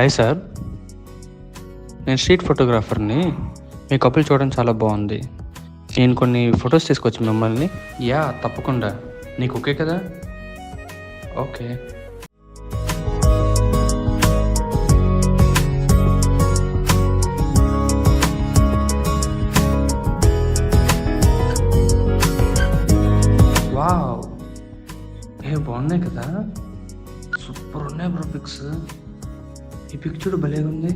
Hi sir, నేను street ఫోటోగ్రాఫర్ని. మీ couple చూడడం చాలా బాగుంది. నేను కొన్ని ఫొటోస్ తీసుకొచ్చి మిమ్మల్ని. యా, తప్పకుండా. నీకు ఓకే కదా? ఓకే. వావ్, బాగున్నాయి కదా, సూపర్ ఉన్నాయి బ్రో పిక్స్. ఈ పిక్ చూడు, భలేగా ఉంది.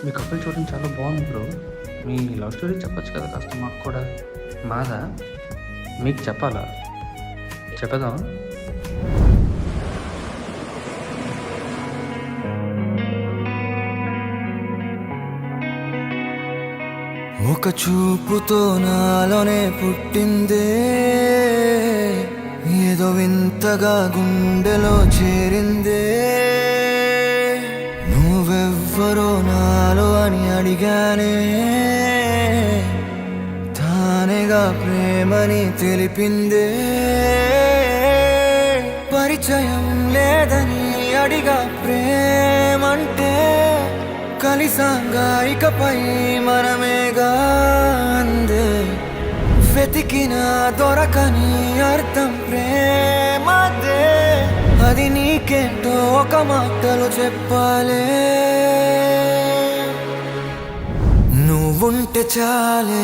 మీ కపుల్ చూడడం చాలా బాగుంది బ్రో. మీ లవ్ స్టోరీ చెప్పచ్చు కదా కాస్త మాకు కూడా. మాదా? మీకు చెప్పాలా? చెప్పేద్దాం. ఒక చూపుతో నాలోనే పుట్టిందే, ఏదో వింతగా గుండెలో చేరిందే. నువ్వెవ్వరో నాలో అని అడిగానే, తానేగా ప్రేమని తెలిపిందే. పరిచయం లేదని అడిగా ప్రేమంటే, కలిసాంగా ఇకపై మనమేగా అందే. వెతికిన దొరకని అర్థం ప్రేమదే, అది నీకేంటో ఒక మాటలో చెప్పాలే. నువ్వుంటే చాలే,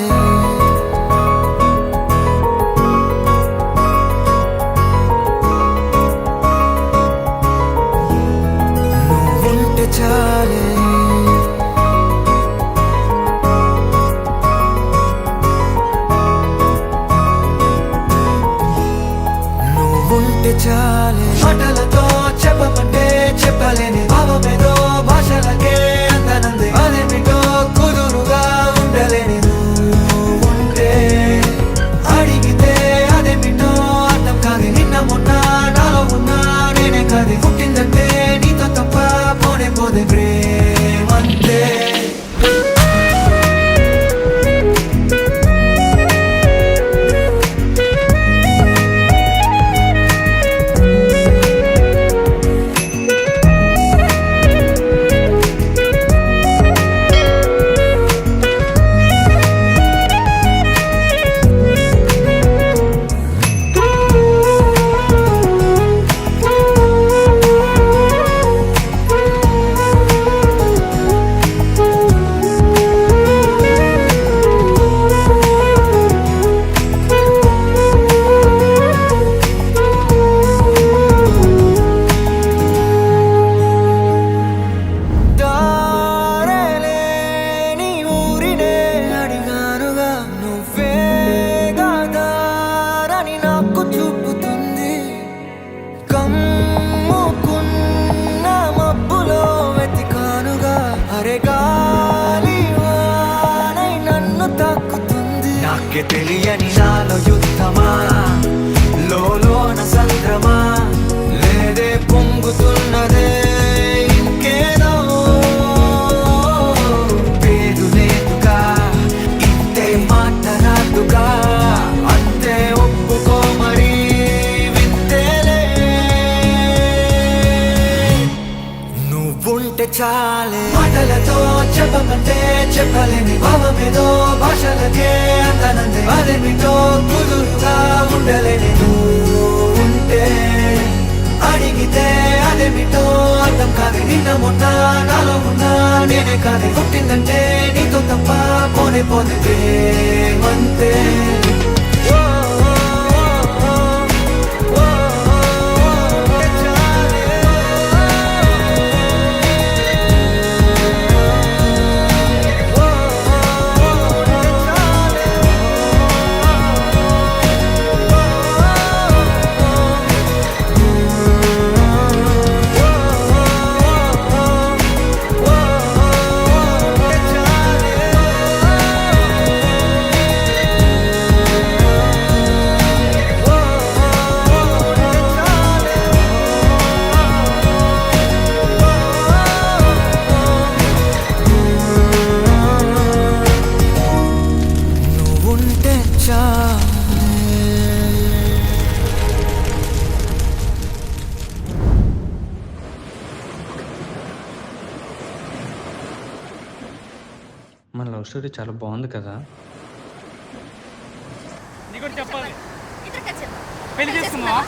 నువ్వుంటే చాలే, నువ్వుంటే చాలే. మాటలతో చెప్పమంటే చెప్పలేని భావమేదో భాషలకే అందనంది. అదేమిటో కుదురుగా ఉండలేని నువ్వుంటే, అడిగితే అదేమిటో అర్థం కాదు. నిన్న మొన్న నాలో ఉన్నా నేనే కాదు. పుట్టిందంటే నీతో తప్ప పోనే పోదే ప్రేమంతే. నాకే తెలియని నాలో యుద్ధమా, లోన సంద్రమా, లేదే పొంగుతున్నదే ఇంకేదో. పేరు లేదుగా, ఇంతే మాట రాదుగా, అంతే ఒప్పుకో మరి వింతేలే. నువ్వుంటే చాలే, మాటలతో చెప్పమంటే చెప్పలేని భావమేదో భాషలకే అందనందే. అదేమిటో కుదురుగా ఉండలేని నువ్వుంటే, అడిగితే అదేమిటో అర్థం కాదు. నిన్న మొన్న నాలో ఉన్నా నేనే కాదు. పుట్టిందంటే నీతో తప్ప పోనే పోతే ప్రేమంతే. మన లవ్ స్టోరీ చాలా బాగుంది కదా. నీకు కూడా చెప్పాలి ఇద్దరు కలిసి పెళ్లి చేసుకుందాం